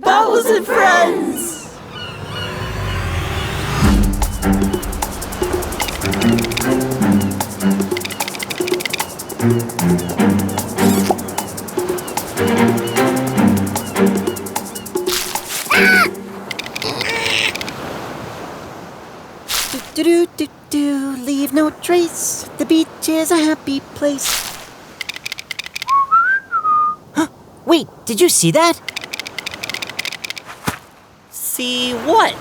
Bubbles and Friends! Do, leave no trace. The beach is a happy place. Huh, wait, did you see that? See what?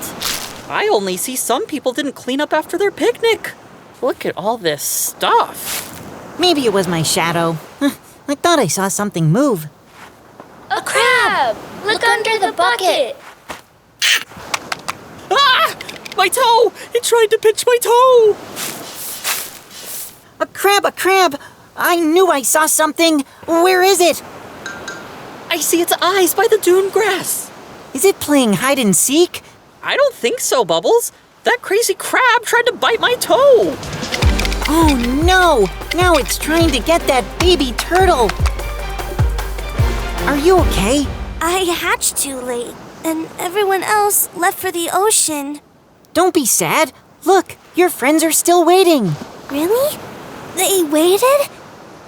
I only see some people didn't clean up after their picnic. Look at all this stuff. Maybe it was my shadow. I thought I saw something move. A crab! Look under the bucket! Ah! My toe! It tried to pinch my toe! A crab! I knew I saw something. Where is it? I see its eyes by the dune grass. Is it playing hide and seek? I don't think so, Bubbles. That crazy crab tried to bite my toe. Oh no! Now it's trying to get that baby turtle. Are you okay? I hatched too late, and everyone else left for the ocean. Don't be sad. Look, your friends are still waiting. Really? They waited?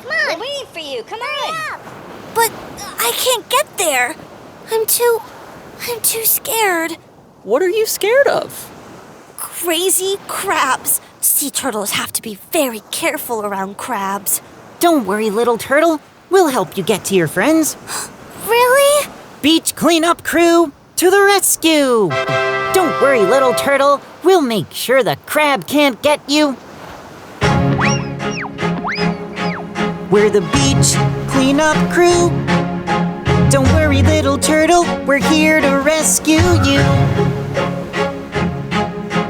Come on, we're waiting for you. Come on. But I can't get there. I'm too scared. What are you scared of? Crazy crabs. Sea turtles have to be very careful around crabs. Don't worry, little turtle. We'll help you get to your friends. Really? Beach cleanup crew, to the rescue! Don't worry, little turtle. We'll make sure the crab can't get you. We're the beach cleanup crew. Don't worry, little turtle. We're here to rescue you.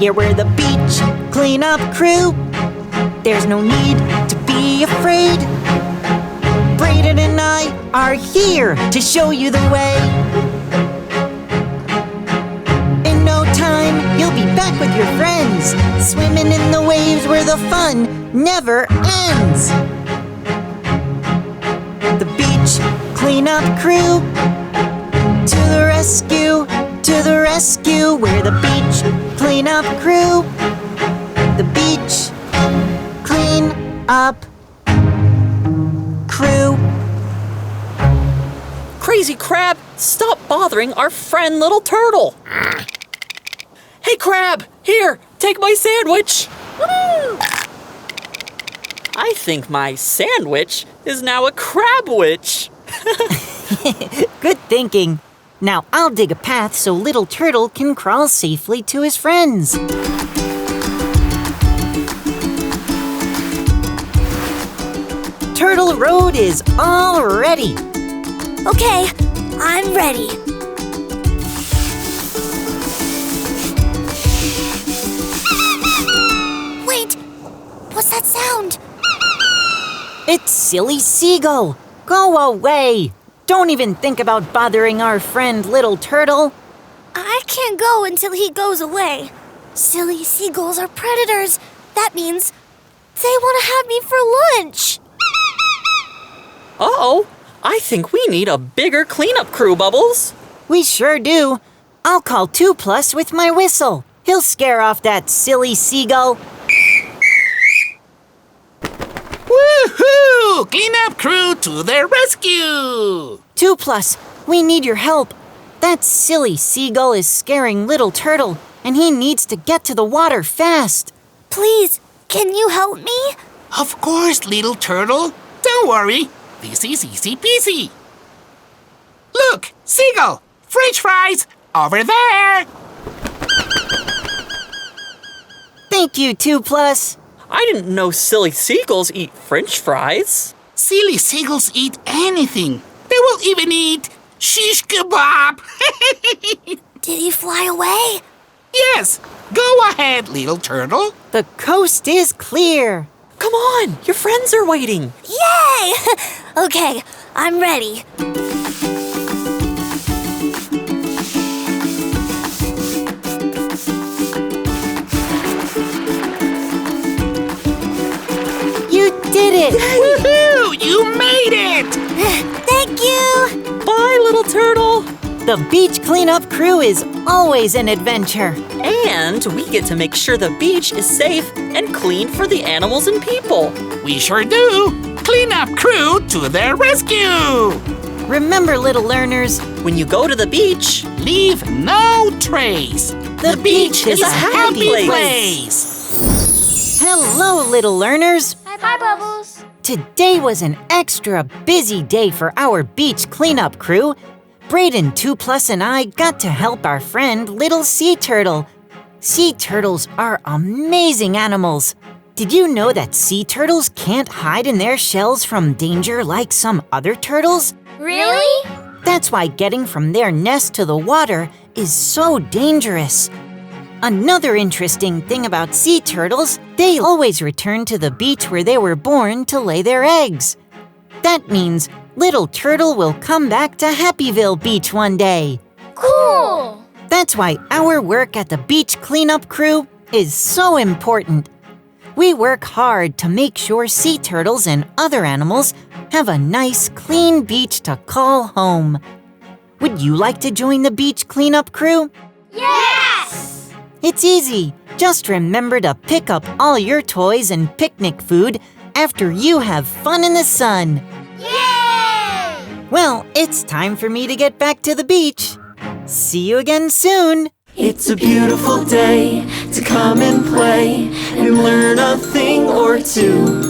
Yeah, we're the beach cleanup crew. There's no need to be afraid. Brayden and I are here to show you the way. In no time, you'll be back with your friends, swimming in the waves where the fun never ends. The beach cleanup crew, to the rescue, to the rescue. We're the beach cleanup crew. The beach cleanup crew. Crazy crab, stop bothering our friend little turtle. Hey crab, here, take my sandwich. Woo! I think my sandwich is now a crabwich. Good thinking. Now I'll dig a path so little turtle can crawl safely to his friends. Turtle Road is all ready. Okay, I'm ready. Wait, what's that sound? It's Silly Seagull. Go away. Don't even think about bothering our friend little turtle. I can't go until he goes away. Silly seagulls are predators. That means they want to have me for lunch. Uh-oh, I think we need a bigger cleanup crew, Bubbles. We sure do. I'll call 2+ with my whistle. He'll scare off that silly seagull. Woohoo! Cleanup crew to the rescue! 2+, we need your help. That silly seagull is scaring little turtle, and he needs to get to the water fast. Please, can you help me? Of course, little turtle. Don't worry. This is easy peasy. Look, seagull, French fries, over there. Thank you, 2+. I didn't know silly seagulls eat French fries. Silly seagulls eat anything. They will even eat shish kebab. Did he fly away? Yes, go ahead, little turtle. The coast is clear. Come on, your friends are waiting. Yay! Okay, I'm ready. You did it! Woohoo! You made it! Thank you! Bye, little turtle. The beach cleanup crew is always an adventure. And we get to make sure the beach is safe and clean for the animals and people. We sure do. Cleanup crew to their rescue. Remember, little learners, When you go to the beach, Leave no trace. the beach is a happy place. hello, little learners. Hi, Bubbles. Today was an extra busy day for our beach cleanup crew. Braden 2+ and I got to help our friend Little Sea Turtle. Sea turtles are amazing animals. Did you know that sea turtles can't hide in their shells from danger like some other turtles? Really? That's why getting from their nest to the water is so dangerous. Another interesting thing about sea turtles, they always return to the beach where they were born to lay their eggs. That means Little Turtle will come back to Happyville Beach one day. Cool. That's why our work at the beach cleanup crew is so important. We work hard to make sure sea turtles and other animals have a nice, clean beach to call home. Would you like to join the beach cleanup crew? Yes! It's easy. Just remember to pick up all your toys and picnic food after you have fun in the sun. Yay! Well, it's time for me to get back to the beach. See you again soon. It's a beautiful day to come and play and learn a thing or two.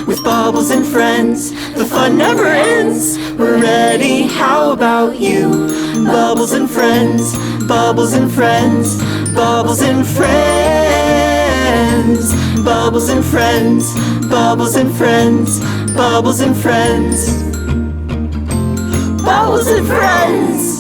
With Bubbles and friends, the fun never ends. We're ready, how about you? Bubbles and friends, Bubbles and friends, Bubbles and friends. Bubbles and friends, Bubbles and friends, Bubbles and friends. Bubbles and friends.